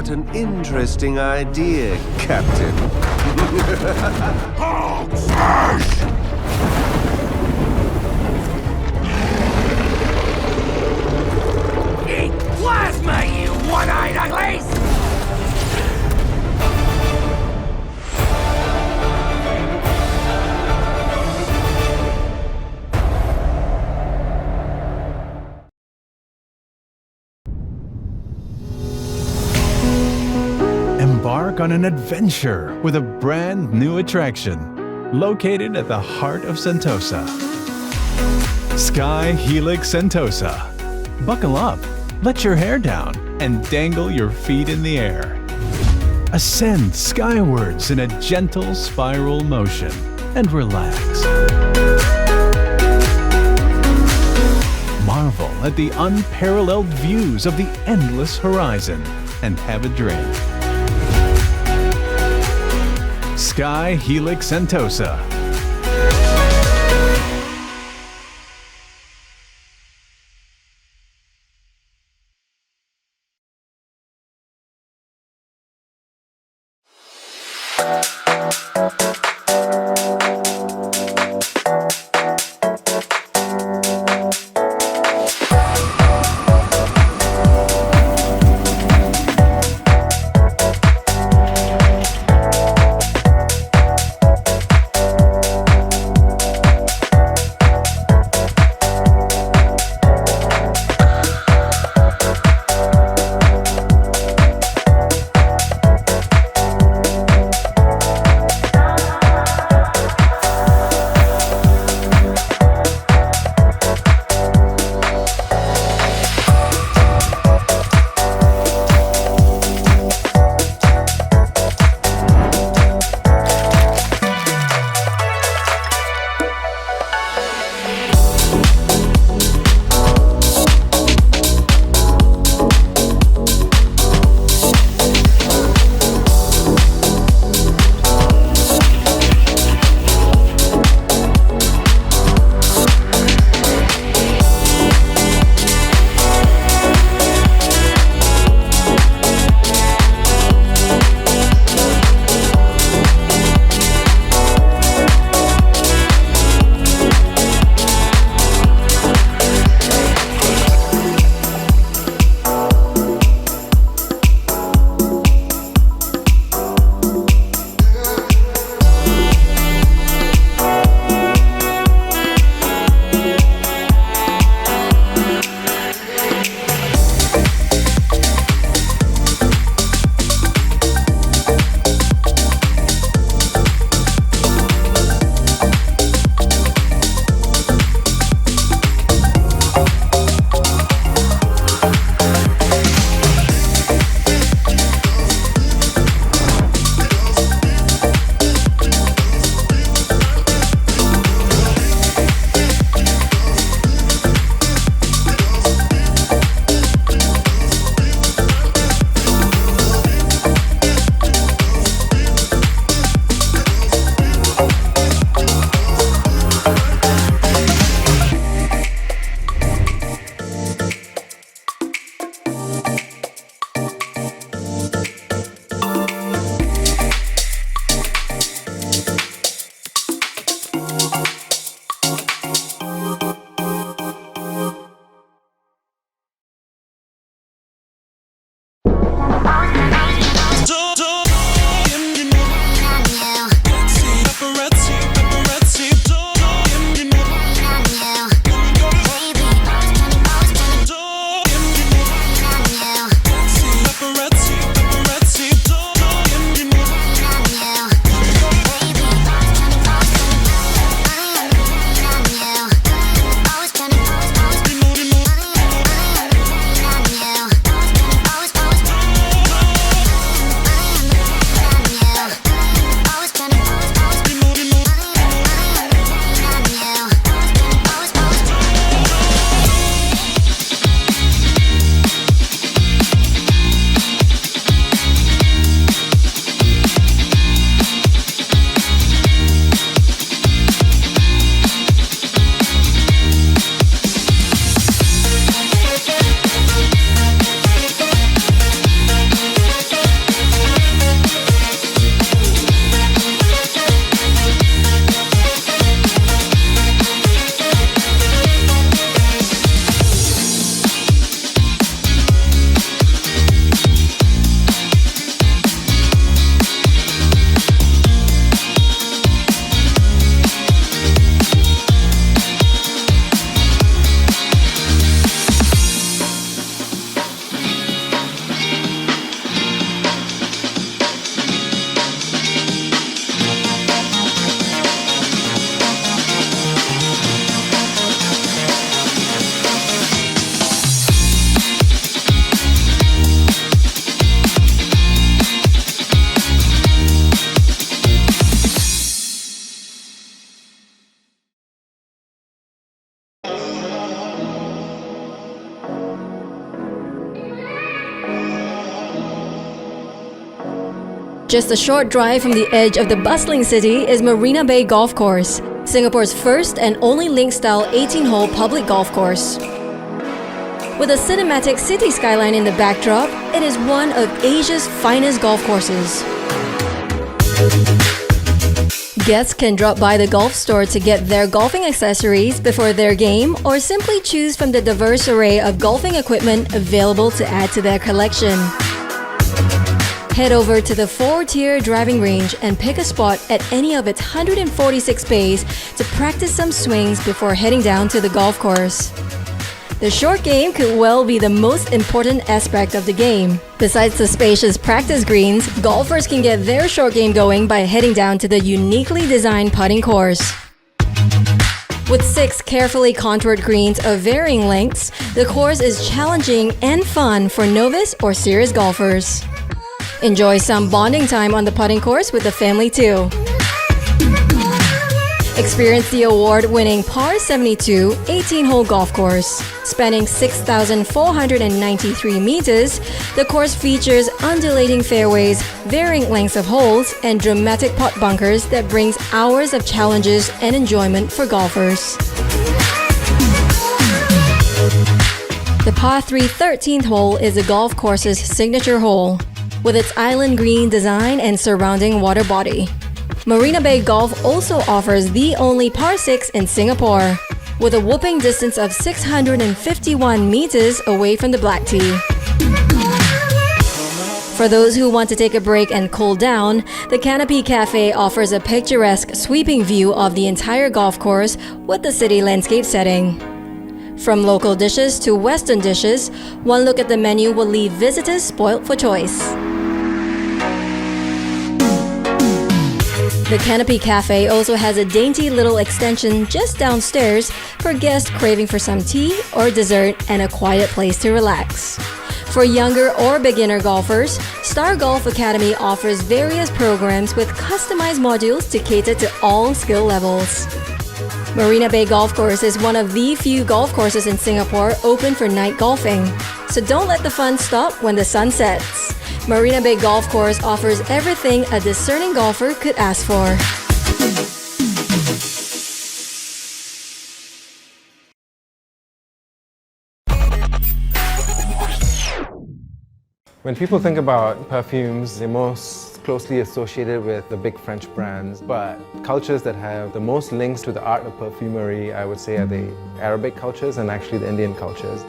What an interesting idea, Captain. Eat plasma, you one-eyed uglies! Embark on an adventure with a brand new attraction located at the heart of Sentosa. SkyHelix Sentosa. Buckle up, let your hair down, and dangle your feet in the air. Ascend skywards in a gentle spiral motion and relax. Marvel at the unparalleled views of the endless horizon and have a drink. SkyHelix Sentosa. Just a short drive from the edge of the bustling city is Marina Bay Golf Course, Singapore's first and only link-style 18-hole public golf course. With a cinematic city skyline in the backdrop, it is one of Asia's finest golf courses. Guests can drop by the golf store to get their golfing accessories before their game or simply choose from the diverse array of golfing equipment available to add to their collection. Head over to the 4-tier driving range and pick a spot at any of its 146 bays to practice some swings before heading down to the golf course. The short game could well be the most important aspect of the game. Besides the spacious practice greens, golfers can get their short game going by heading down to the uniquely designed putting course. With 6 carefully contoured greens of varying lengths, the course is challenging and fun for novice or serious golfers. Enjoy some bonding time on the putting course with the family too. Experience the award-winning Par 72 18-hole golf course. Spanning 6,493 meters, the course features undulating fairways, varying lengths of holes, and dramatic putt bunkers that brings hours of challenges and enjoyment for golfers. The Par 3 13th hole is the golf course's signature hole, with its island green design and surrounding water body. Marina Bay Golf also offers the only Par 6 in Singapore, with a whopping distance of 651 meters away from the black tee. For those who want to take a break and cool down, the Canopy Cafe offers a picturesque sweeping view of the entire golf course with the city landscape setting. From local dishes to Western dishes, one look at the menu will leave visitors spoilt for choice. The Canopy Cafe also has a dainty little extension just downstairs for guests craving for some tea or dessert and a quiet place to relax. For younger or beginner golfers, Star Golf Academy offers various programs with customized modules to cater to all skill levels. Marina Bay Golf Course is one of the few golf courses in Singapore open for night golfing, so don't let the fun stop when the sun sets. Marina Bay Golf Course offers everything a discerning golfer could ask for. When people think about perfumes, they're most closely associated with the big French brands, but cultures that have the most links to the art of perfumery, I would say, are the Arabic cultures and actually the Indian cultures.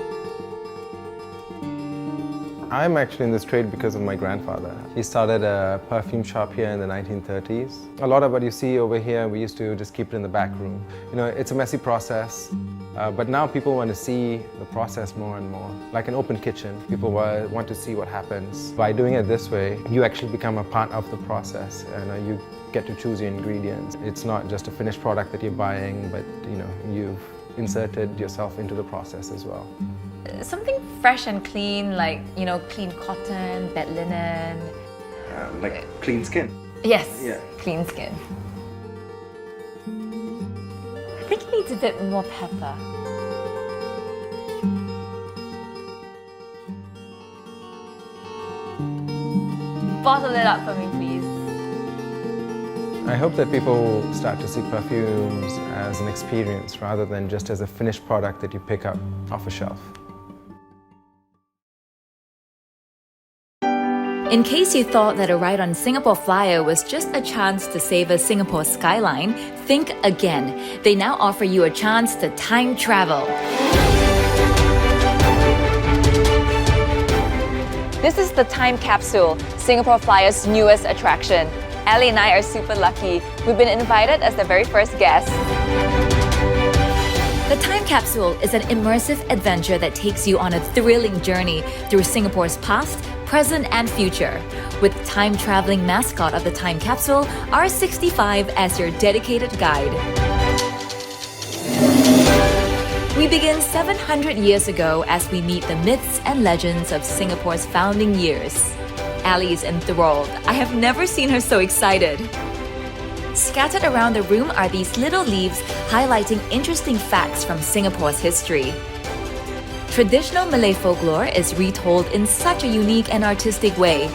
I'm actually in this trade because of my grandfather. He started a perfume shop here in the 1930s. A lot of what you see over here, we used to just keep it in the back room. You know, it's a messy process, but now people want to see the process more and more. Like an open kitchen, people want to see what happens. By doing it this way, you actually become a part of the process, and you get to choose your ingredients. It's not just a finished product that you're buying, but you've inserted yourself into the process as well. Something fresh and clean, like, clean cotton, bed linen. Like clean skin. Yes, Yeah. clean skin. I think it needs a bit more pepper. Bottle it up for me, please. I hope that people start to see perfumes as an experience rather than just as a finished product that you pick up off a shelf. In case you thought that a ride on Singapore Flyer was just a chance to savor Singapore's skyline, think again. They now offer you a chance to time travel. This is the Time Capsule, Singapore Flyer's newest attraction. Ali and I are super lucky. We've been invited as the very first guests. The Time Capsule is an immersive adventure that takes you on a thrilling journey through Singapore's past, present, and future. With time-traveling mascot of the Time Capsule, R65 as your dedicated guide. We begin 700 years ago as we meet the myths and legends of Singapore's founding years. Ali is enthralled. I have never seen her so excited. Scattered around the room are these little leaves highlighting interesting facts from Singapore's history. Traditional Malay folklore is retold in such a unique and artistic way.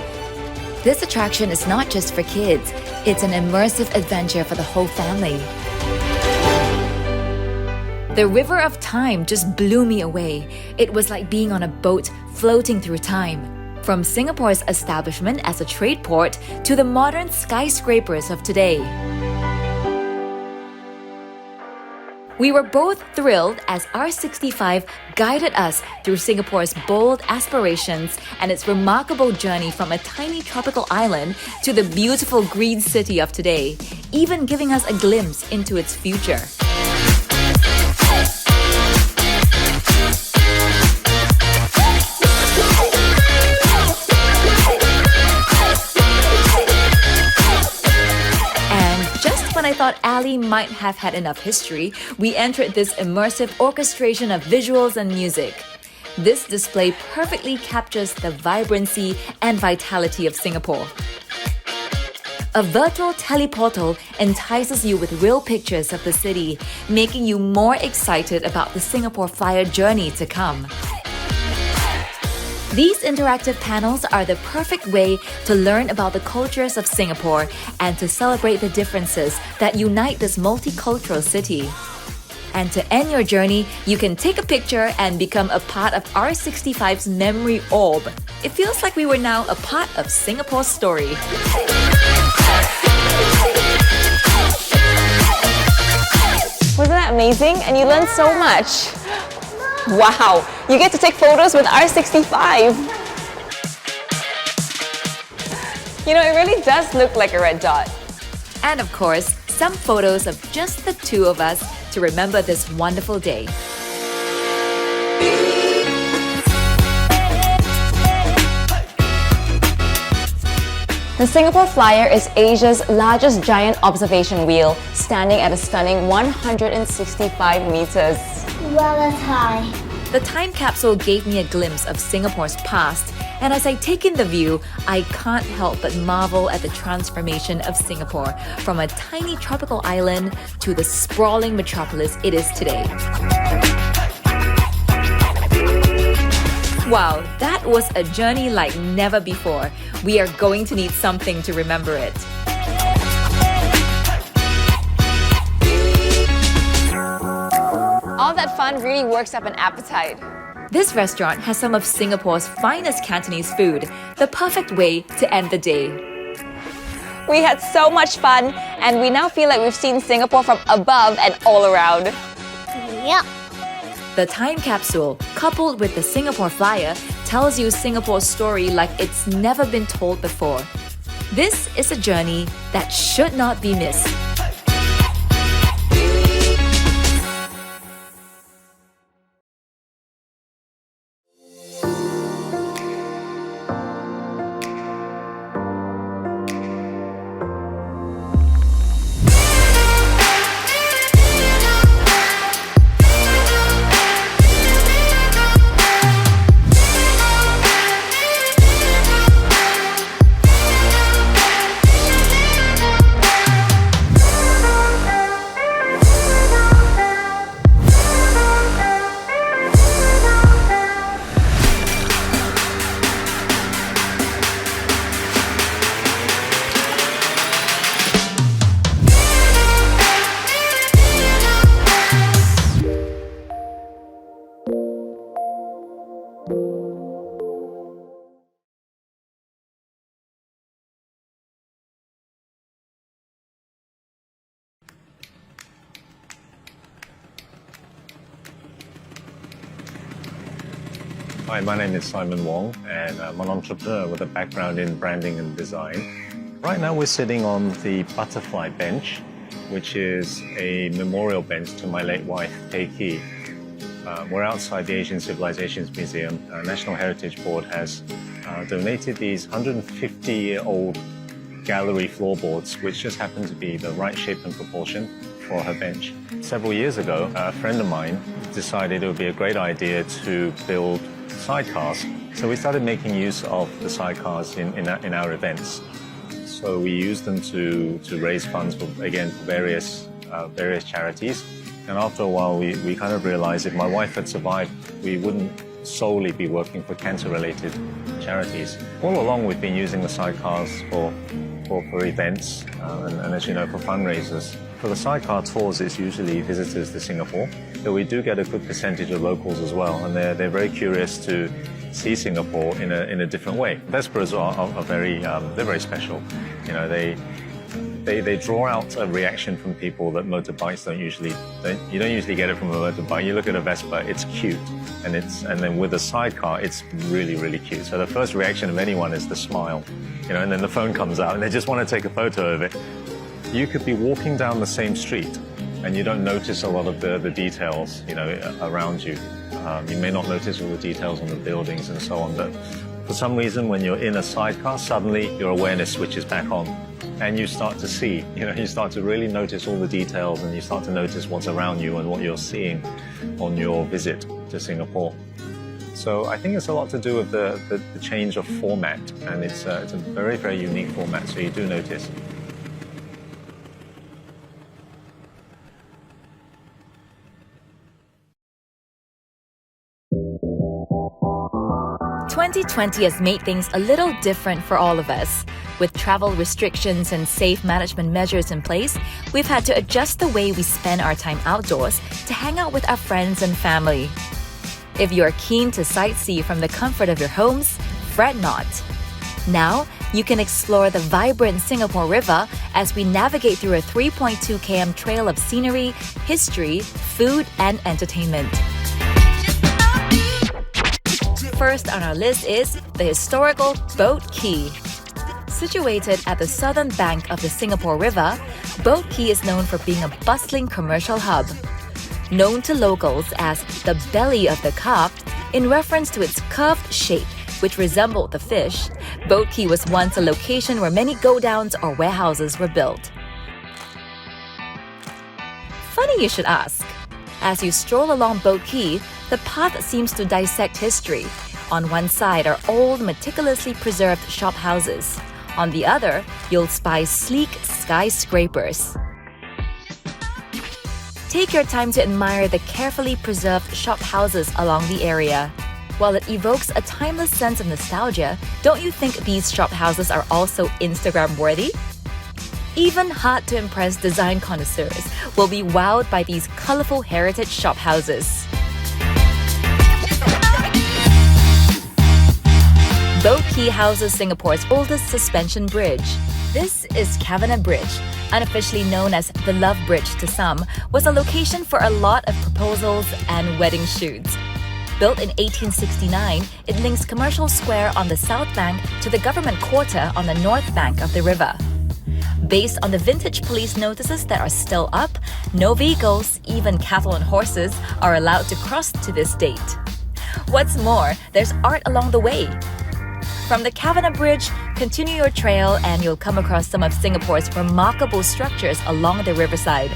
This attraction is not just for kids, it's an immersive adventure for the whole family. The River of Time just blew me away. It was like being on a boat floating through time. From Singapore's establishment as a trade port to the modern skyscrapers of today. We were both thrilled as R65 guided us through Singapore's bold aspirations and its remarkable journey from a tiny tropical island to the beautiful green city of today, even giving us a glimpse into its future. When I thought Ali might have had enough history, we entered this immersive orchestration of visuals and music. This display perfectly captures the vibrancy and vitality of Singapore. A virtual teleportal entices you with real pictures of the city, making you more excited about the Singapore Flyer journey to come. These interactive panels are the perfect way to learn about the cultures of Singapore and to celebrate the differences that unite this multicultural city. And to end your journey, you can take a picture and become a part of R65's memory orb. It feels like we were now a part of Singapore's story. Wasn't that amazing? And you learned so much. Wow, you get to take photos with R65. You know, it really does look like a red dot. And of course, some photos of just the two of us to remember this wonderful day. The Singapore Flyer is Asia's largest giant observation wheel, standing at a stunning 165 meters. Well, that's high. The time capsule gave me a glimpse of Singapore's past, and as I take in the view, I can't help but marvel at the transformation of Singapore from a tiny tropical island to the sprawling metropolis it is today. Wow, that was a journey like never before. We are going to need something to remember it. All that fun really works up an appetite. This restaurant has some of Singapore's finest Cantonese food, the perfect way to end the day. We had so much fun, and we now feel like we've seen Singapore from above and all around. Yep. The time capsule, coupled with the Singapore Flyer, tells you Singapore's story like it's never been told before. This is a journey that should not be missed. Hi, my name is Simon Wong, and I'm an entrepreneur with a background in branding and design. Right now we're sitting on the Butterfly Bench, which is a memorial bench to my late wife, Pei Ki. We're outside the Asian Civilizations Museum. National Heritage Board has donated these 150-year-old gallery floorboards, which just happen to be the right shape and proportion for her bench. Several years ago, a friend of mine decided it would be a great idea to build sidecars. So we started making use of the sidecars in our events. So we used them to raise funds for various charities. And after a while, we kind of realized if my wife had survived, we wouldn't solely be working for cancer-related charities. All along, we've been using the sidecars for events and as you know, for fundraisers. For the sidecar tours, it's usually visitors to Singapore, but we do get a good percentage of locals as well, and they're very curious to see Singapore in a different way. Vesperas are very they're very special. You know, they draw out a reaction from people that motorbikes you don't usually get it from a motorbike. You look at a Vespa, it's cute, and then with a sidecar, it's really, really cute. So the first reaction of anyone is the smile, you know, and then the phone comes out and they just want to take a photo of it. You could be walking down the same street and you don't notice a lot of the details, you know, around you. You may not notice all the details on the buildings and so on, but for some reason, when you're in a sidecar, suddenly your awareness switches back on and you start to see, you know, you start to really notice all the details and you start to notice what's around you and what you're seeing on your visit to Singapore. So I think it's a lot to do with the change of format, and it's a very, very unique format, so you do notice. "2020 has made things a little different for all of us. With travel restrictions and safe management measures in place, we've had to adjust the way we spend our time outdoors to hang out with our friends and family. If you're keen to sightsee from the comfort of your homes, fret not. Now, you can explore the vibrant Singapore River as we navigate through a 3.2 km trail of scenery, history, food, and entertainment. First on our list is the historical Boat Quay. Situated at the southern bank of the Singapore River, Boat Quay is known for being a bustling commercial hub. Known to locals as the belly of the carp, in reference to its curved shape, which resembled the fish, Boat Quay was once a location where many go-downs or warehouses were built. Funny you should ask. As you stroll along Boat Quay, the path seems to dissect history. On one side are old, meticulously preserved shop houses. On the other, you'll spy sleek skyscrapers. Take your time to admire the carefully preserved shop houses along the area. While it evokes a timeless sense of nostalgia, don't you think these shop houses are also Instagram-worthy? Even hard-to-impress design connoisseurs will be wowed by these colorful heritage shop houses. Boat Quay houses Singapore's oldest suspension bridge. This is Cavenagh Bridge, unofficially known as the Love Bridge to some, was a location for a lot of proposals and wedding shoots. Built in 1869, it links Commercial Square on the south bank to the government quarter on the north bank of the river. Based on the vintage police notices that are still up, no vehicles, even cattle and horses, are allowed to cross to this date. What's more, there's art along the way. From the Cavenagh Bridge, continue your trail and you'll come across some of Singapore's remarkable structures along the riverside.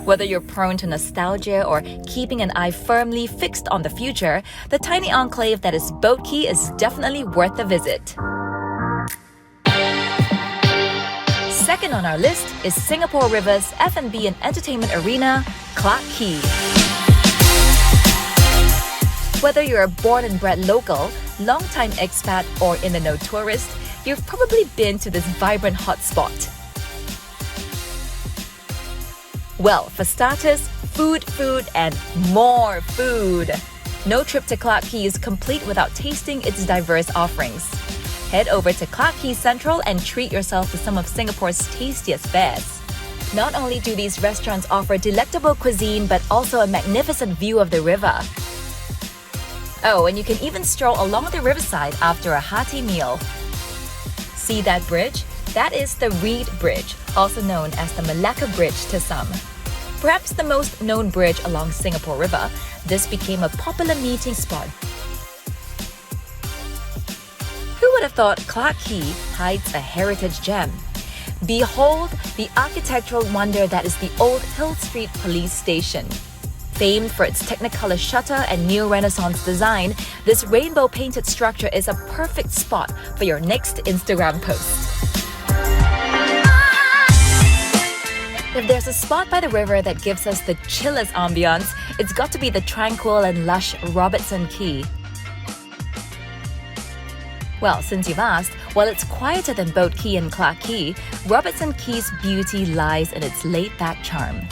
Whether you're prone to nostalgia or keeping an eye firmly fixed on the future, the tiny enclave that is Boat Quay is definitely worth a visit. Second on our list is Singapore River's F&B and entertainment arena, Clarke Quay. Whether you're a born and bred local, long-time expat, or in-the-know tourist, you've probably been to this vibrant hotspot. Well, for starters, food, and more food. No trip to Clarke Quay is complete without tasting its diverse offerings. Head over to Clarke Quay Central and treat yourself to some of Singapore's tastiest fares. Not only do these restaurants offer delectable cuisine, but also a magnificent view of the river. Oh, and you can even stroll along the riverside after a hearty meal. See that bridge? That is the Reed Bridge, also known as the Malacca Bridge to some. Perhaps the most known bridge along Singapore River, this became a popular meeting spot. Who would have thought Clarke Quay hides a heritage gem? Behold the architectural wonder that is the old Hill Street Police Station. Famed for its Technicolor shutter and neo-Renaissance design, this rainbow-painted structure is a perfect spot for your next Instagram post. If there's a spot by the river that gives us the chillest ambiance, it's got to be the tranquil and lush Robertson Quay. Well, since you've asked, while it's quieter than Boat Quay and Clarke Quay, Robertson Quay's beauty lies in its laid-back charm.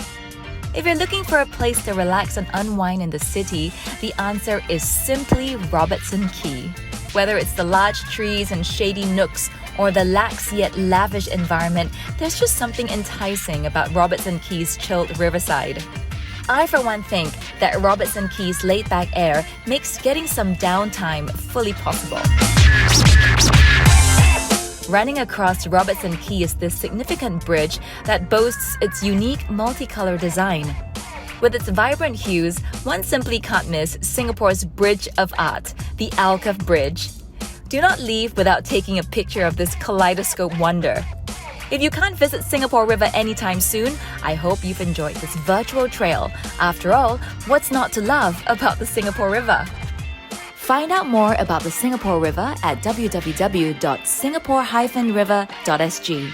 If you're looking for a place to relax and unwind in the city, the answer is simply Robertson Quay. Whether it's the large trees and shady nooks or the lax yet lavish environment, there's just something enticing about Robertson Quay's chilled riverside. I, for one, think that Robertson Quay's laid-back air makes getting some downtime fully possible. Running across Robertson Quay is this significant bridge that boasts its unique multicolour design. With its vibrant hues, one simply can't miss Singapore's Bridge of Art, the Alcove Bridge. Do not leave without taking a picture of this kaleidoscope wonder. If you can't visit Singapore River anytime soon, I hope you've enjoyed this virtual trail. After all, what's not to love about the Singapore River? Find out more about the Singapore River at www.singapore-river.sg.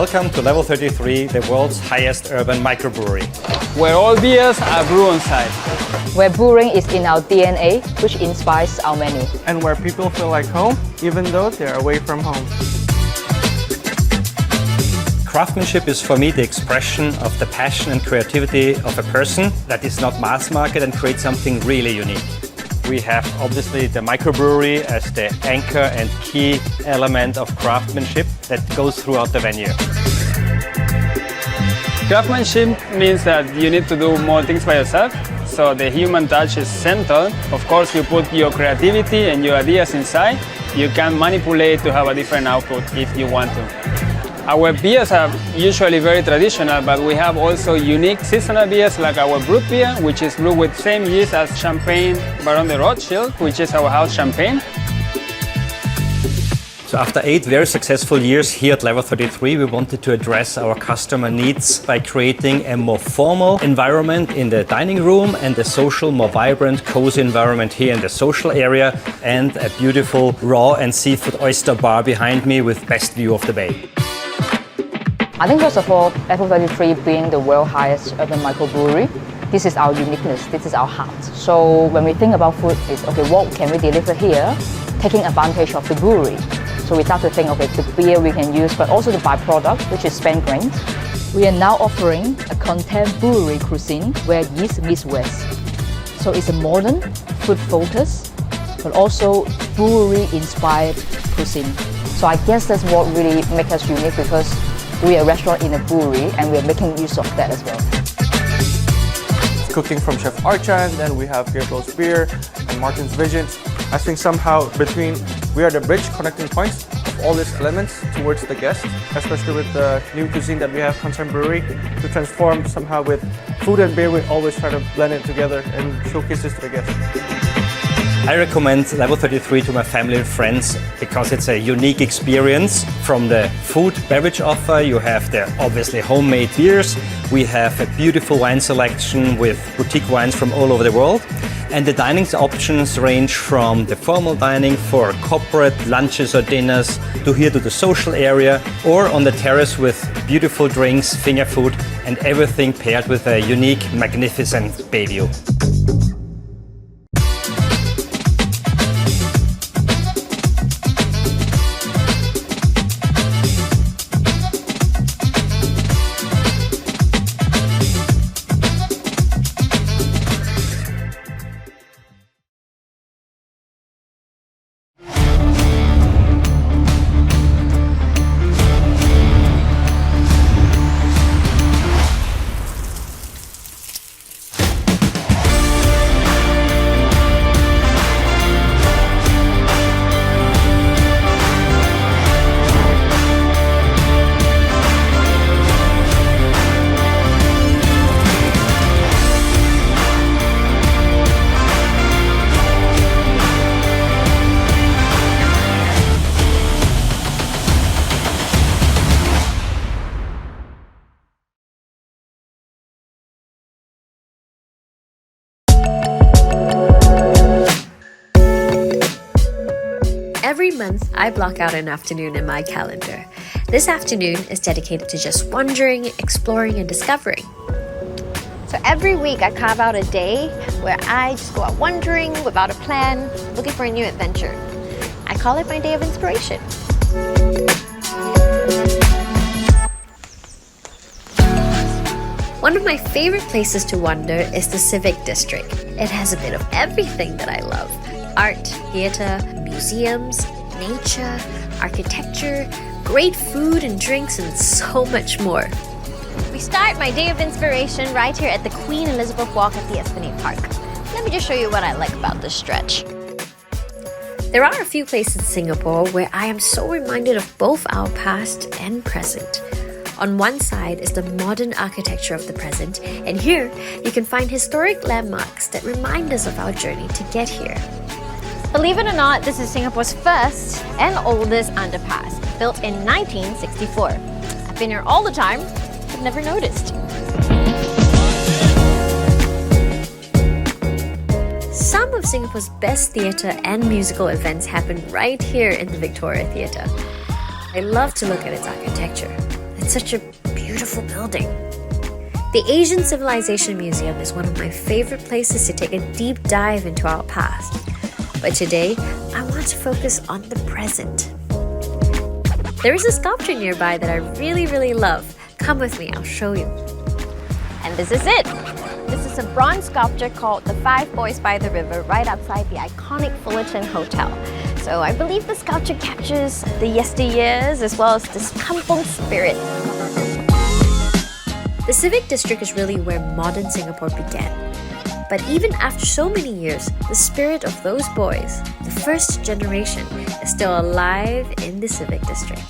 Welcome to Level 33, the world's highest urban microbrewery. Where all beers are brewed on site. Where brewing is in our DNA, which inspires our menu. And where people feel like home, even though they're away from home. Craftsmanship is for me the expression of the passion and creativity of a person that is not mass market and creates something really unique. We have obviously the microbrewery as the anchor and key element of craftsmanship that goes throughout the venue. Craftsmanship means that you need to do more things by yourself, so the human touch is central. Of course, you put your creativity and your ideas inside. You can manipulate to have a different output if you want to. Our beers are usually very traditional, but we have also unique seasonal beers like our brut beer, which is brewed with same yeast as Champagne Baron de Rothschild, which is our house champagne. So after 8 very successful years here at Level 33, we wanted to address our customer needs by creating a more formal environment in the dining room and a social, more vibrant, cozy environment here in the social area, and a beautiful raw and seafood oyster bar behind me with best view of the bay. I think first of all, Level 33 being the world's highest urban microbrewery, this is our uniqueness, this is our heart. So when we think about food, it's okay, what can we deliver here, taking advantage of the brewery. So we start to think, okay, the beer we can use, but also the byproduct, which is spent grains. We are now offering a contemporary cuisine where yeast meets West. So it's a modern, food focus, but also brewery-inspired cuisine. So I guess that's what really makes us unique, because we are a restaurant in a brewery and we're making use of that as well. Cooking from Chef Archan, then we have Gabriel's Beer and Martin's Vision. I think somehow we are the bridge connecting points of all these elements towards the guest, especially with the new cuisine that we have, contemporary, to transform somehow with food and beer. We always try to blend it together and showcase this to the guests. I recommend Level 33 to my family and friends because it's a unique experience. From the food beverage offer, you have the obviously homemade beers. We have a beautiful wine selection with boutique wines from all over the world. And the dining options range from the formal dining for corporate lunches or dinners to here to the social area, or on the terrace with beautiful drinks, finger food, and everything paired with a unique, magnificent bay view. Every month, I block out an afternoon in my calendar. This afternoon is dedicated to just wandering, exploring, and discovering. So every week, I carve out a day where I just go out wandering without a plan, looking for a new adventure. I call it my day of inspiration. One of my favorite places to wander is the Civic District. It has a bit of everything that I love. Art, theatre, museums, nature, architecture, great food and drinks, and so much more. We start my day of inspiration right here at the Queen Elizabeth Walk at the Esplanade Park. Let me just show you what I like about this stretch. There are a few places in Singapore where I am so reminded of both our past and present. On one side is the modern architecture of the present, and here you can find historic landmarks that remind us of our journey to get here. Believe it or not, this is Singapore's first and oldest underpass, built in 1964. I've been here all the time, but never noticed. Some of Singapore's best theatre and musical events happen right here in the Victoria Theatre. I love to look at its architecture. It's such a beautiful building. The Asian Civilization Museum is one of my favorite places to take a deep dive into our past. But today, I want to focus on the present. There is a sculpture nearby that I really love. Come with me, I'll show you. And this is it. This is a bronze sculpture called The Five Boys by the River right outside the iconic Fullerton Hotel. So I believe the sculpture captures the yesteryears as well as this kampong spirit. The Civic District is really where modern Singapore began. But even after so many years, the spirit of those boys, the first generation, is still alive in the Civic District.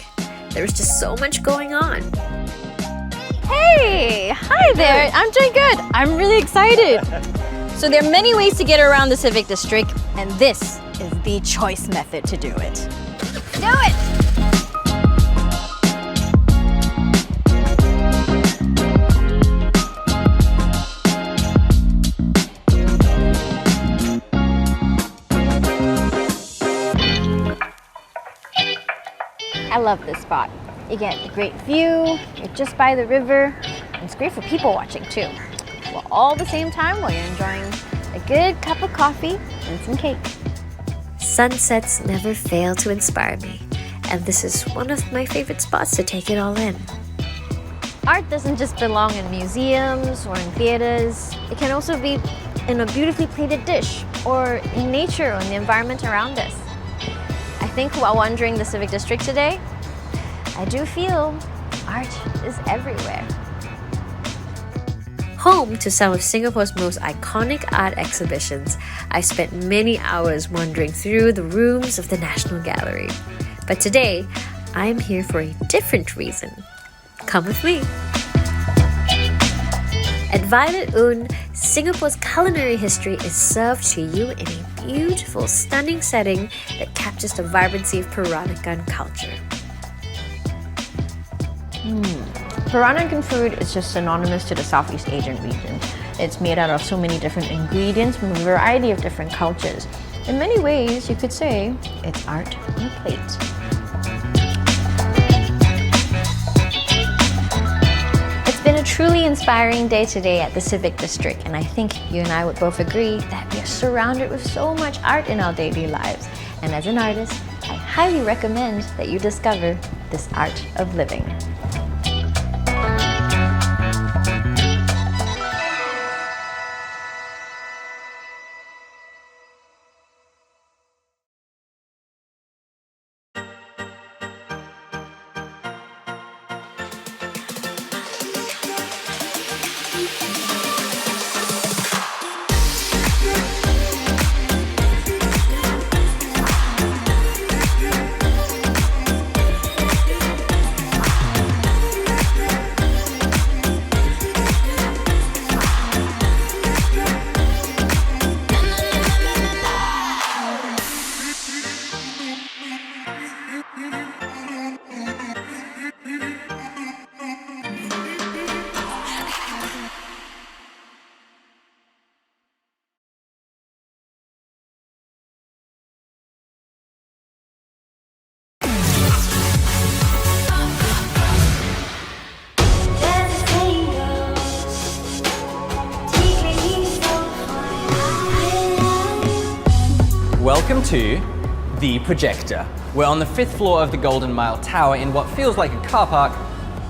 There's just so much going on. Hey! Hi there! I'm doing good! I'm really excited! So there are many ways to get around the Civic District, and this is the choice method to do it. Do it! I love this spot. You get a great view, you're just by the river, and it's great for people watching too. While all the same time while you're enjoying a good cup of coffee and some cake. Sunsets never fail to inspire me, and this is one of my favorite spots to take it all in. Art doesn't just belong in museums or in theaters. It can also be in a beautifully plated dish or in nature or in the environment around us. I think while wandering the Civic District today, I do feel art is everywhere. Home to some of Singapore's most iconic art exhibitions, I spent many hours wandering through the rooms of the National Gallery. But today, I'm here for a different reason. Come with me. At Violet Un, Singapore's culinary history is served to you in a beautiful, stunning setting that captures the vibrancy of Peranakan culture. Peranakan food is just synonymous to the Southeast Asian region. It's made out of so many different ingredients from a variety of different cultures. In many ways, you could say it's art on a plate. It's been a truly inspiring day today at the Civic District, and I think you and I would both agree that we are surrounded with so much art in our daily lives. And as an artist, I highly recommend that you discover this art of living. Welcome to the Projector. We're on the 5th floor of the Golden Mile Tower in what feels like a car park,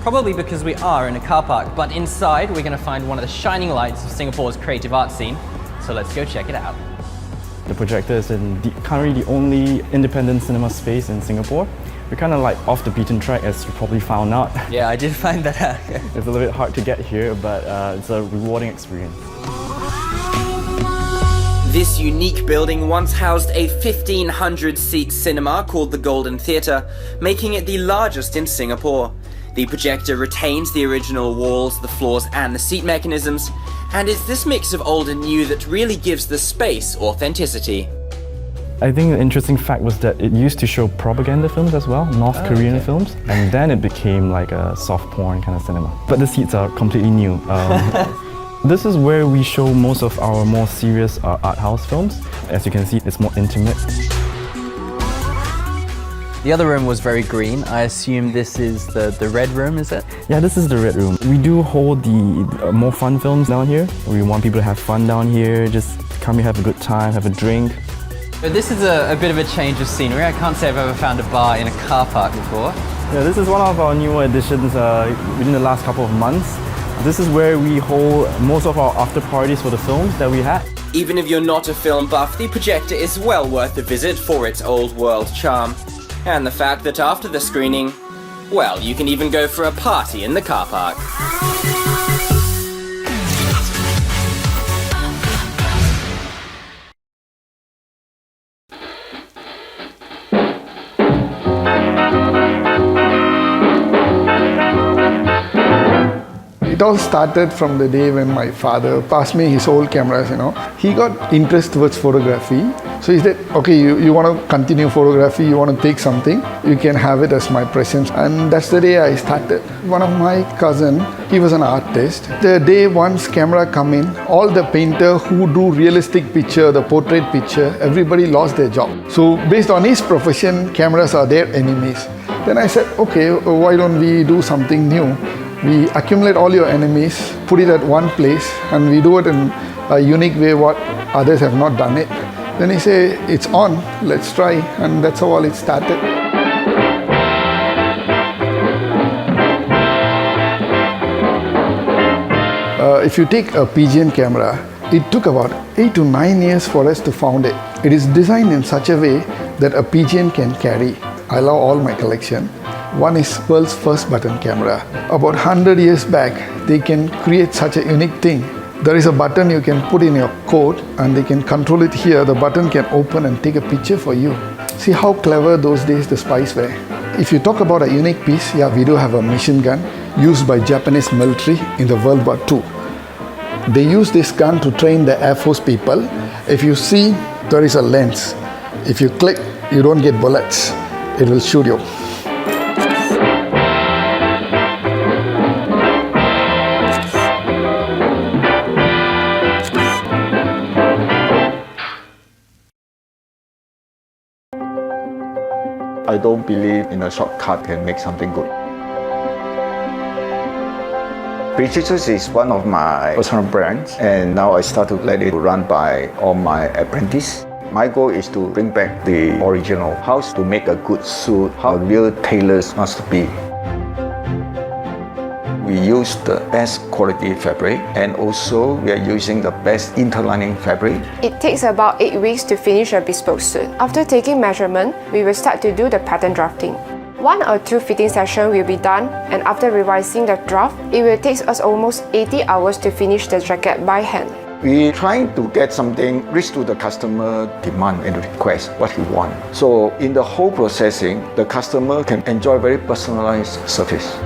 probably because we are in a car park, but inside we're going to find one of the shining lights of Singapore's creative art scene, so let's go check it out. The Projector is currently the only independent cinema space in Singapore. We're kind of like off the beaten track, as you probably found out. Yeah, I did find that out. It's a little bit hard to get here, but it's a rewarding experience. This unique building once housed a 1,500-seat cinema called the Golden Theatre, making it the largest in Singapore. The Projector retains the original walls, the floors and the seat mechanisms, and it's this mix of old and new that really gives the space authenticity. I think the interesting fact was that it used to show propaganda films as well, North Korean films, and then it became like a soft porn kind of cinema. But the seats are completely new. This is where we show most of our more serious art house films. As you can see, it's more intimate. The other room was very green. I assume this is the red room, is it? Yeah, this is the red room. We do hold the more fun films down here. We want people to have fun down here, just come here, have a good time, have a drink. But this is a bit of a change of scenery. I can't say I've ever found a bar in a car park before. Yeah, this is one of our newer additions within the last couple of months. This is where we hold most of our after parties for the films that we had. Even if you're not a film buff, the projector is well worth a visit for its old world charm. And the fact that after the screening, well, you can even go for a party in the car park. It all started from the day when my father passed me his old cameras, He got interest towards photography. So he said, okay, you want to continue photography, you want to take something, you can have it as my present. And that's the day I started. One of my cousin, he was an artist. The day once camera come in, all the painter who do realistic picture, the portrait picture, everybody lost their job. So based on his profession, cameras are their enemies. Then I said, okay, why don't we do something new? We accumulate all your enemies, put it at one place, and we do it in a unique way what others have not done it. Then he said, it's on, let's try, and that's how all it started. If you take a pigeon camera, it took about 8 to 9 years for us to found it. It is designed in such a way that a pigeon can carry. I love all my collection. One is world's first button camera. About 100 years back, they can create such a unique thing. There is a button you can put in your coat and they can control it here. The button can open and take a picture for you. See how clever those days the spies were. If you talk about a unique piece, yeah, we do have a machine gun used by Japanese military in the World War II. They use this gun to train the Air Force people. If you see, there is a lens. If you click, you don't get bullets. It will shoot you. I don't believe in a shortcut can make something good. Projector is one of my personal brands, and now I start to let it run by all my apprentices. My goal is to bring back the original, how to make a good suit, how a real tailors must be. We use the best quality fabric, and also we are using the best interlining fabric. It takes about 8 weeks to finish a bespoke suit. After taking measurement, we will start to do the pattern drafting. 1 or 2 fitting sessions will be done, and after revising the draft, it will take us almost 80 hours to finish the jacket by hand. We're trying to get something reach to the customer demand and request what he wants. So in the whole processing, the customer can enjoy very personalized service.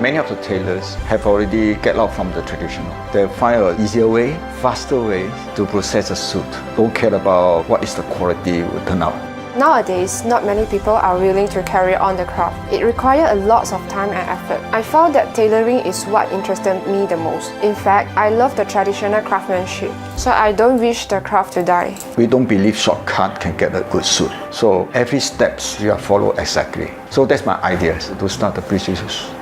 Many of the tailors have already get out from the traditional. They find an easier way, faster way to process a suit. Don't care about what is the quality will turn out. Nowadays, not many people are willing to carry on the craft. It requires a lot of time and effort. I found that tailoring is what interested me the most. In fact, I love the traditional craftsmanship, so I don't wish the craft to die. We don't believe shortcut can get a good suit. So every steps you have follow exactly. So that's my idea to start the Projector.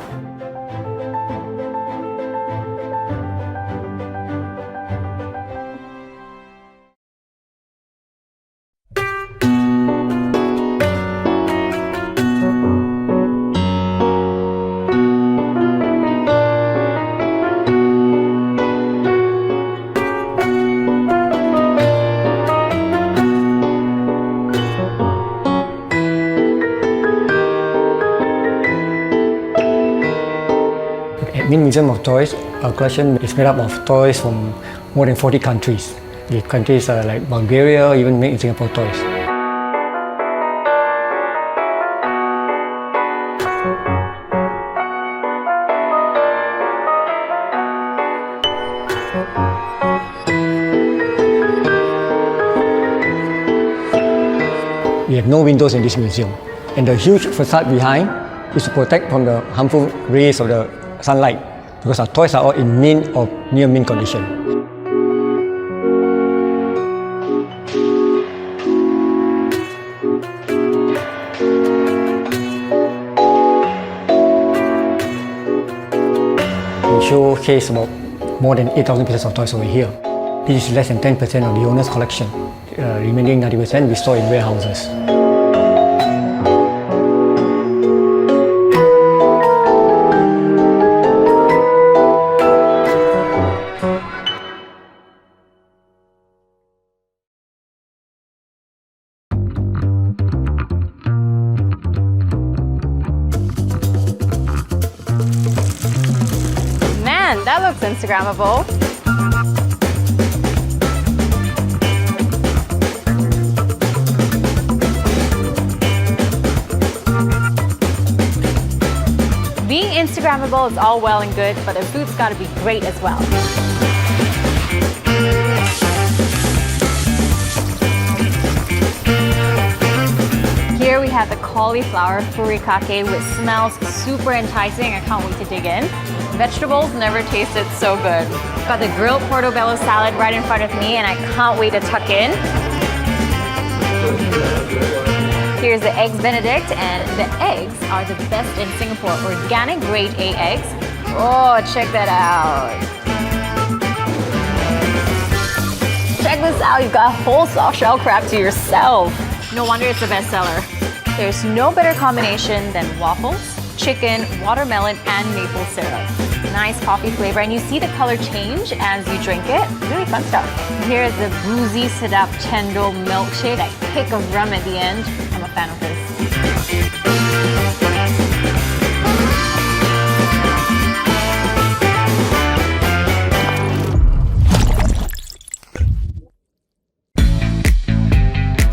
Museum of Toys. Our collection is made up of toys from more than 40 countries. The countries are like Bulgaria, even make in Singapore toys. We have no windows in this museum, and the huge facade behind is to protect from the harmful rays of the sunlight, because our toys are all in mint or near mint condition. We showcase about more than 8,000 pieces of toys over here. This is less than 10% of the owner's collection. Remaining 90% we store in warehouses. man, that looks Instagrammable. Being Instagrammable is all well and good, but the food's gotta be great as well. Here we have the cauliflower furikake, which smells super enticing. I can't wait to dig in. Vegetables never tasted so good. Got the grilled portobello salad right in front of me, and I can't wait to tuck in. Here's the eggs Benedict, and the eggs are the best in Singapore. Organic grade A eggs. Oh, check that out. Check this out, you've got a whole soft shell crab to yourself. No wonder it's a bestseller. There's no better combination than waffles, chicken, watermelon, and maple syrup. Nice coffee flavor, and you see the color change as you drink it. Really fun stuff. Here's the boozy sedap chendol milkshake. That kick of rum at the end. I'm a fan of this.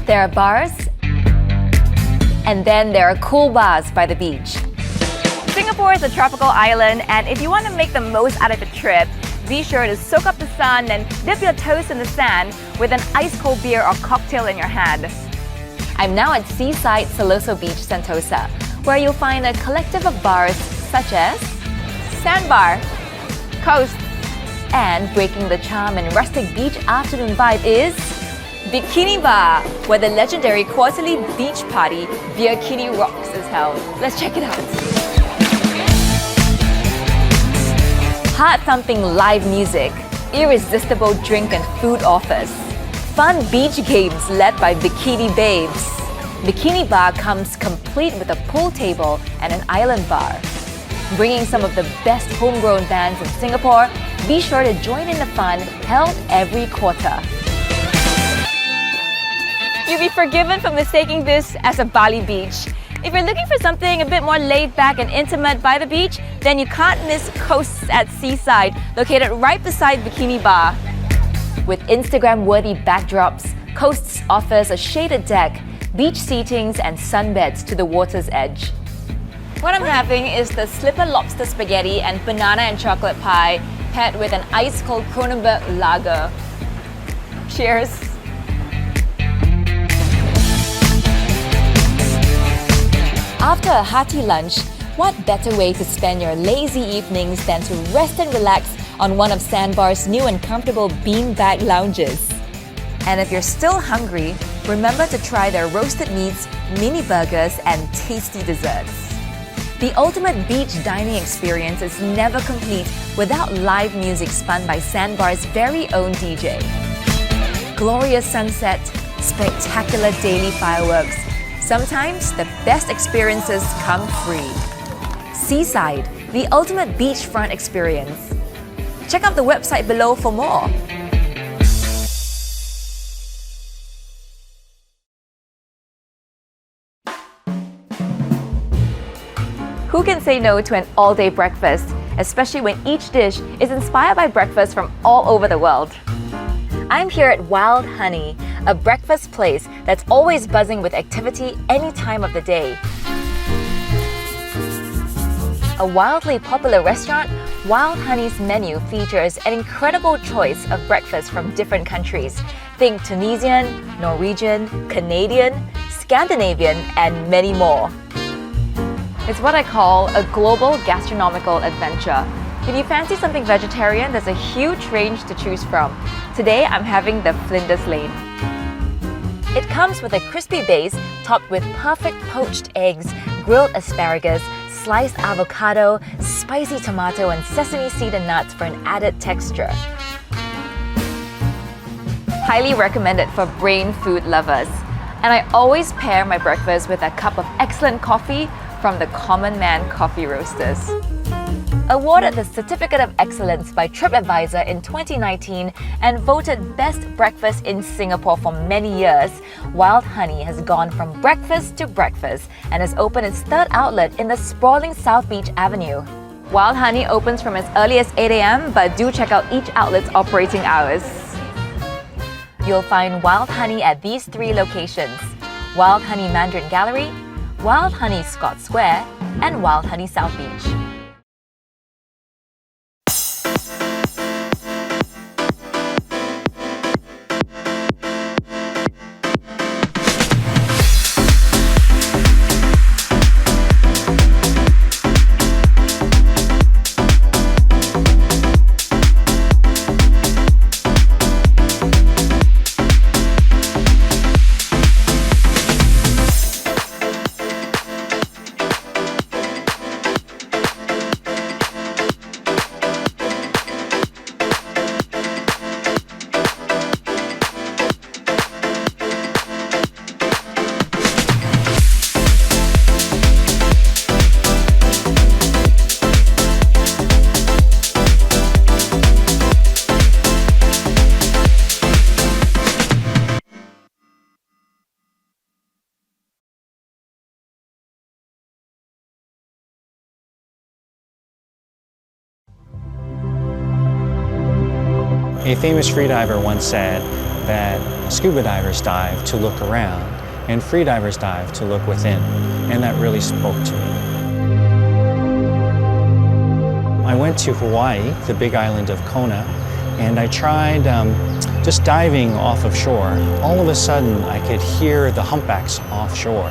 There are bars, and then there are cool bars by the beach. Singapore is a tropical island, and if you want to make the most out of the trip, be sure to soak up the sun and dip your toes in the sand with an ice-cold beer or cocktail in your hand. I'm now at Seaside Siloso Beach, Sentosa, where you'll find a collective of bars such as Sandbar, Coast, and breaking the charm and rustic beach afternoon vibe is Bikini Bar, where the legendary quarterly beach party Bikini Rocks is held. Let's check it out. Heart-thumping live music, irresistible drink and food offers, fun beach games led by Bikini Babes. Bikini Bar comes complete with a pool table and an island bar. Bringing some of the best homegrown bands in Singapore, be sure to join in the fun held every quarter. You'll be forgiven for mistaking this as a Bali beach. If you're looking for something a bit more laid back and intimate by the beach, then you can't miss Coasts at Seaside, located right beside Bikini Bar. With Instagram-worthy backdrops, Coasts offers a shaded deck, beach seatings, and sunbeds to the water's edge. What I'm having is the slipper lobster spaghetti and banana and chocolate pie, paired with an ice-cold Kronenbourg lager. Cheers! After a hearty lunch, what better way to spend your lazy evenings than to rest and relax on one of Sandbar's new and comfortable beanbag lounges? And if you're still hungry, remember to try their roasted meats, mini burgers, and tasty desserts. The ultimate beach dining experience is never complete without live music spun by Sandbar's very own DJ. Glorious sunset, spectacular daily fireworks. Sometimes the best experiences come free. Seaside, the ultimate beachfront experience. Check out the website below for more. Who can say no to an all-day breakfast, especially when each dish is inspired by breakfast from all over the world? I'm here at Wild Honey, a breakfast place that's always buzzing with activity any time of the day. A wildly popular restaurant, Wild Honey's menu features an incredible choice of breakfast from different countries. Think Tunisian, Norwegian, Canadian, Scandinavian, and many more. It's what I call a global gastronomical adventure. If you fancy something vegetarian, there's a huge range to choose from. Today, I'm having the Flinders Lane. It comes with a crispy base topped with perfect poached eggs, grilled asparagus, sliced avocado, spicy tomato, and sesame seed and nuts for an added texture. Highly recommended for brain food lovers. And I always pair my breakfast with a cup of excellent coffee from the Common Man Coffee Roasters. Awarded the Certificate of Excellence by TripAdvisor in 2019 and voted Best Breakfast in Singapore for many years, Wild Honey has gone from breakfast to breakfast and has opened its third outlet in the sprawling South Beach Avenue. Wild Honey opens from as early as 8 a.m., but do check out each outlet's operating hours. You'll find Wild Honey at these 3 locations: Wild Honey Mandarin Gallery, Wild Honey Scott Square, and Wild Honey South Beach. A famous freediver once said that scuba divers dive to look around and freedivers dive to look within, and that really spoke to me. I went to Hawaii, the big island of Kona, and I tried just diving off of shore. All of a sudden, I could hear the humpbacks offshore.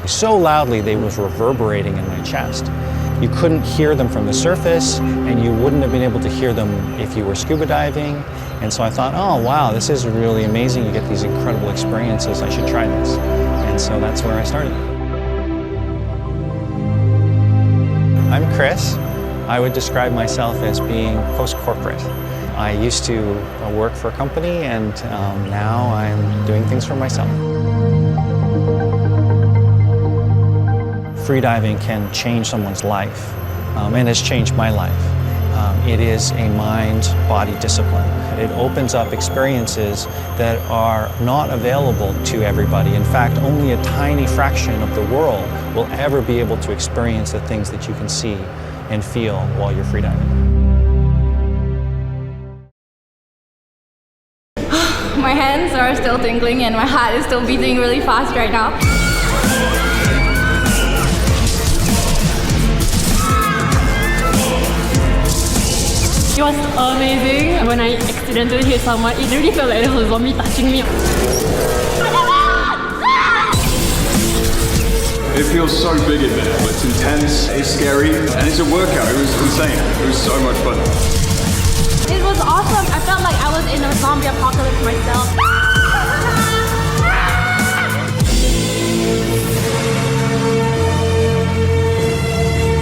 So loudly, they was reverberating in my chest. You couldn't hear them from the surface, and you wouldn't have been able to hear them if you were scuba diving. And so I thought, oh wow, this is really amazing. You get these incredible experiences. I should try this. And so that's where I started. I'm Chris. I would describe myself as being post-corporate. I used to work for a company, and now I'm doing things for myself. Freediving can change someone's life, and has changed my life. It is a mind-body discipline. It opens up experiences that are not available to everybody. In fact, only a tiny fraction of the world will ever be able to experience the things that you can see and feel while you're freediving. My hands are still tingling and my heart is still beating really fast right now. It was amazing. When I accidentally hit someone, it really felt like there was a zombie touching me. It feels so big in there. It's intense, it's scary, and it's a workout. It was insane. It was so much fun. It was awesome. I felt like I was in a zombie apocalypse myself.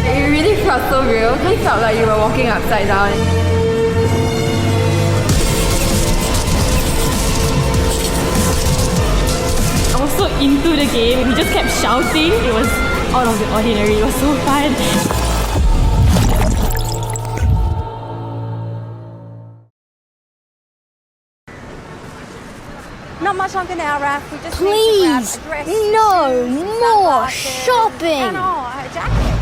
It really felt so real. It really felt like you were walking upside down. I was so into the game. We just kept shouting. It was out of the ordinary. It was so fun. Not much longer now, Raph. We just Please, need to grab a dress, no shoes, more sunglasses, shopping. and a jacket.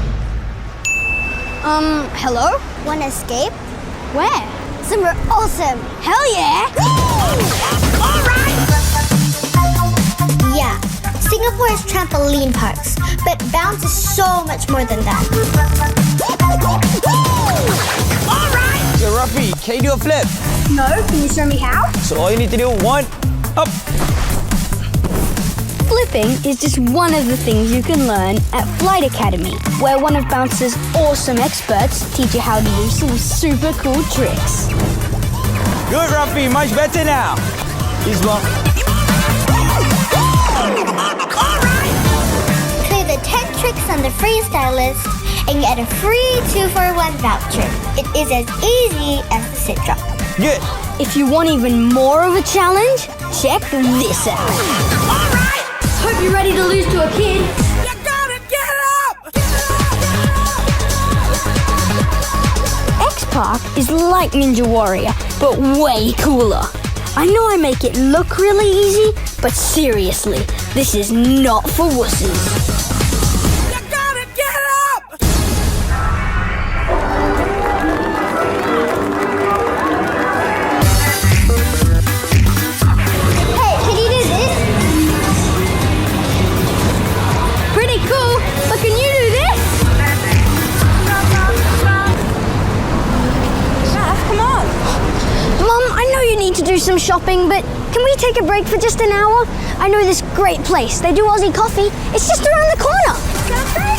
Hello? Wanna escape? Where? Somewhere awesome. Hell yeah! Alright! Yeah, Singapore is trampoline parks, but bounce is so much more than that. Alright! Yo, Rafi, can you do a flip? No, can you show me how? So all you need to do, 1, up. Flipping is just one of the things you can learn at Flight Academy, where one of Bounce's awesome experts teach you how to do some super cool tricks. Good, Rafi, much better now. This one. Clear the 10 tricks on the freestyle list and get a free 2-for-1 voucher. It is as easy as the sit drop. Good. If you want even more of a challenge, check this out. Alright! Hope you're ready to lose to a kid. You gotta get up! X-Park is like Ninja Warrior, but way cooler. I know I make it look really easy, but seriously, this is not for wusses. You gotta get up! some shopping, but can we take a break for just an hour? I know this great place. They do Aussie coffee. It's just around the corner. Cafe?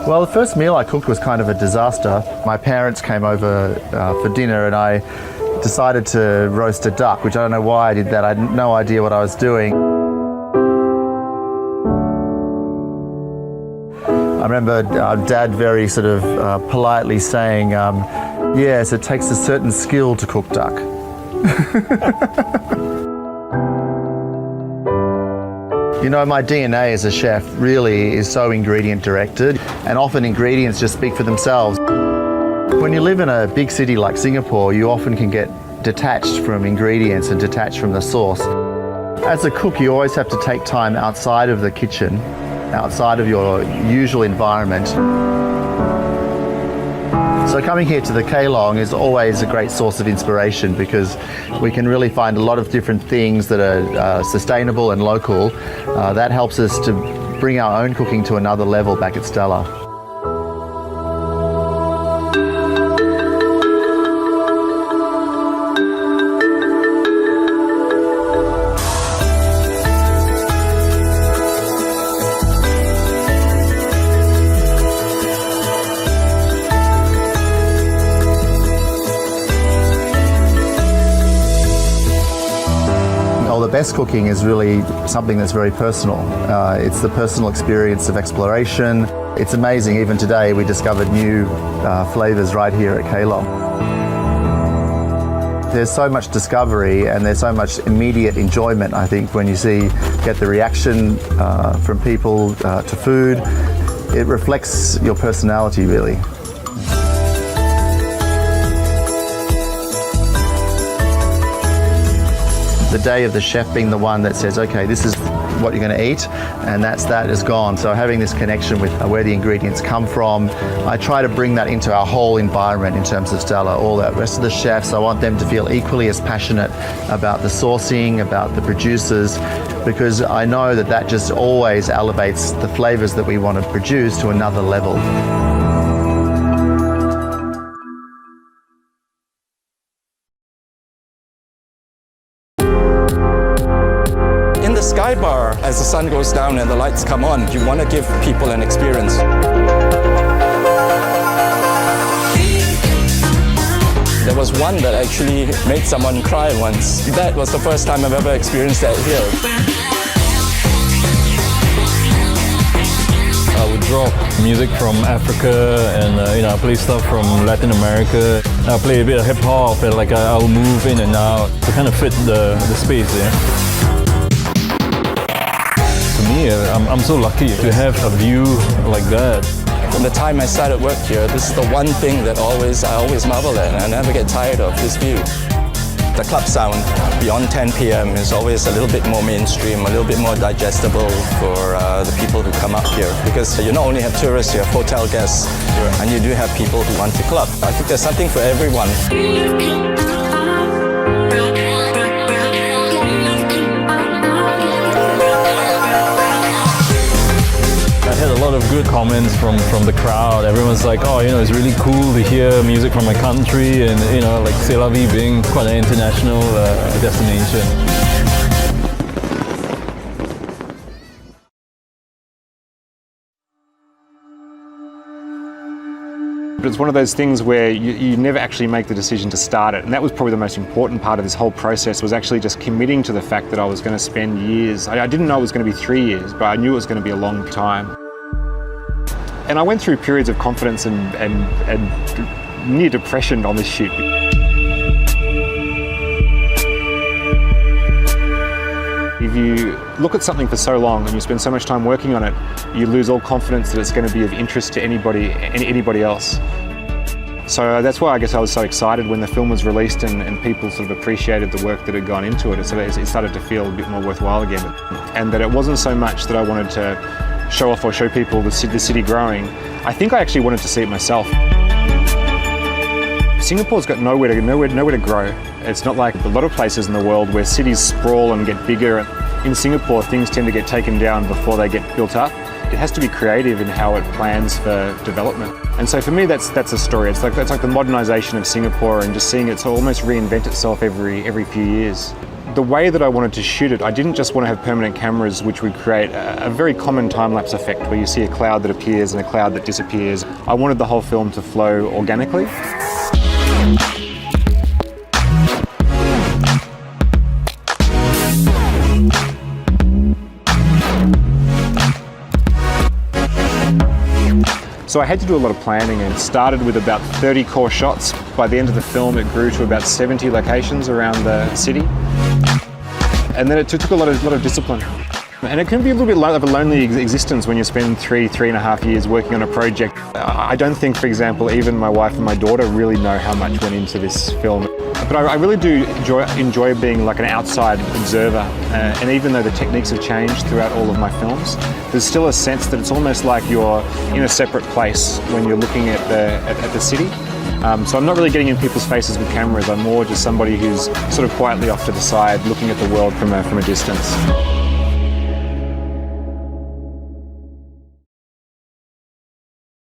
Well, the first meal I cooked was kind of a disaster. My parents came over for dinner and I decided to roast a duck, which I don't know why I did that. I had no idea what I was doing. I remember Dad very sort of politely saying, yes, it takes a certain skill to cook duck. You know, my DNA as a chef really is so ingredient directed, and often ingredients just speak for themselves. When you live in a big city like Singapore, you often can get detached from ingredients and detached from the source. As a cook, you always have to take time outside of the kitchen, outside of your usual environment. So coming here to the Keelong is always a great source of inspiration because we can really find a lot of different things that are sustainable and local. That helps us to bring our own cooking to another level back at Stella. The best cooking is really something that's very personal. It's the personal experience of exploration. It's amazing, even today we discovered new flavours right here at Keelong. There's so much discovery and there's so much immediate enjoyment, I think, when you get the reaction from people to food. It reflects your personality, really. The day of the chef being the one that says, okay, this is what you're going to eat, and that is gone. So having this connection with where the ingredients come from, I try to bring that into our whole environment in terms of Stella. All the rest of the chefs, I want them to feel equally as passionate about the sourcing, about the producers, because I know that just always elevates the flavors that we want to produce to another level. Sky bar, as the sun goes down and the lights come on, you want to give people an experience. There was one that actually made someone cry once. That was the first time I've ever experienced that here. I would drop music from Africa and I play stuff from Latin America. I play a bit of hip hop and I'll move in and out to kind of fit the space there. I'm so lucky to have a view like that. From the time I started work here, this is the one thing that I always marvel at, and I never get tired of this view. The club sound beyond 10 p.m. is always a little bit more mainstream, a little bit more digestible for the people who come up here. Because you not only have tourists, you have hotel guests, and you do have people who want to club. I think there's something for everyone. I had a lot of good comments from the crowd. Everyone's like, oh, you know, it's really cool to hear music from my country, and you know, like C'est La Vie being quite an international destination. But it's one of those things where you never actually make the decision to start it. And that was probably the most important part of this whole process, was actually just committing to the fact that I was going to spend years. I didn't know it was going to be 3 years, but I knew it was going to be a long time. And I went through periods of confidence and near depression on this shoot. If you look at something for so long and you spend so much time working on it, you lose all confidence that it's going to be of interest to anybody else. So that's why I guess I was so excited when the film was released and people sort of appreciated the work that had gone into it. So it started to feel a bit more worthwhile again. And that it wasn't so much that I wanted to show off or show people the city growing. I think I actually wanted to see it myself. Singapore's got nowhere to grow. It's not like a lot of places in the world where cities sprawl and get bigger. In Singapore, things tend to get taken down before they get built up. It has to be creative in how it plans for development. And so for me, that's a story. It's like the modernisation of Singapore, and just seeing it almost reinvent itself every few years. The way that I wanted to shoot it, I didn't just want to have permanent cameras which would create a very common time-lapse effect where you see a cloud that appears and a cloud that disappears. I wanted the whole film to flow organically. So I had to do a lot of planning, and started with about 30 core shots. By the end of the film, it grew to about 70 locations around the city. And then it took a lot of discipline. And it can be a little bit of a lonely existence when you spend three and a half years working on a project. I don't think, for example, even my wife and my daughter really know how much went into this film. But I really do enjoy being like an outside observer. And even though the techniques have changed throughout all of my films, there's still a sense that it's almost like you're in a separate place when you're looking at the city. So I'm not really getting in people's faces with cameras. I'm more just somebody who's sort of quietly off to the side, looking at the world from a distance.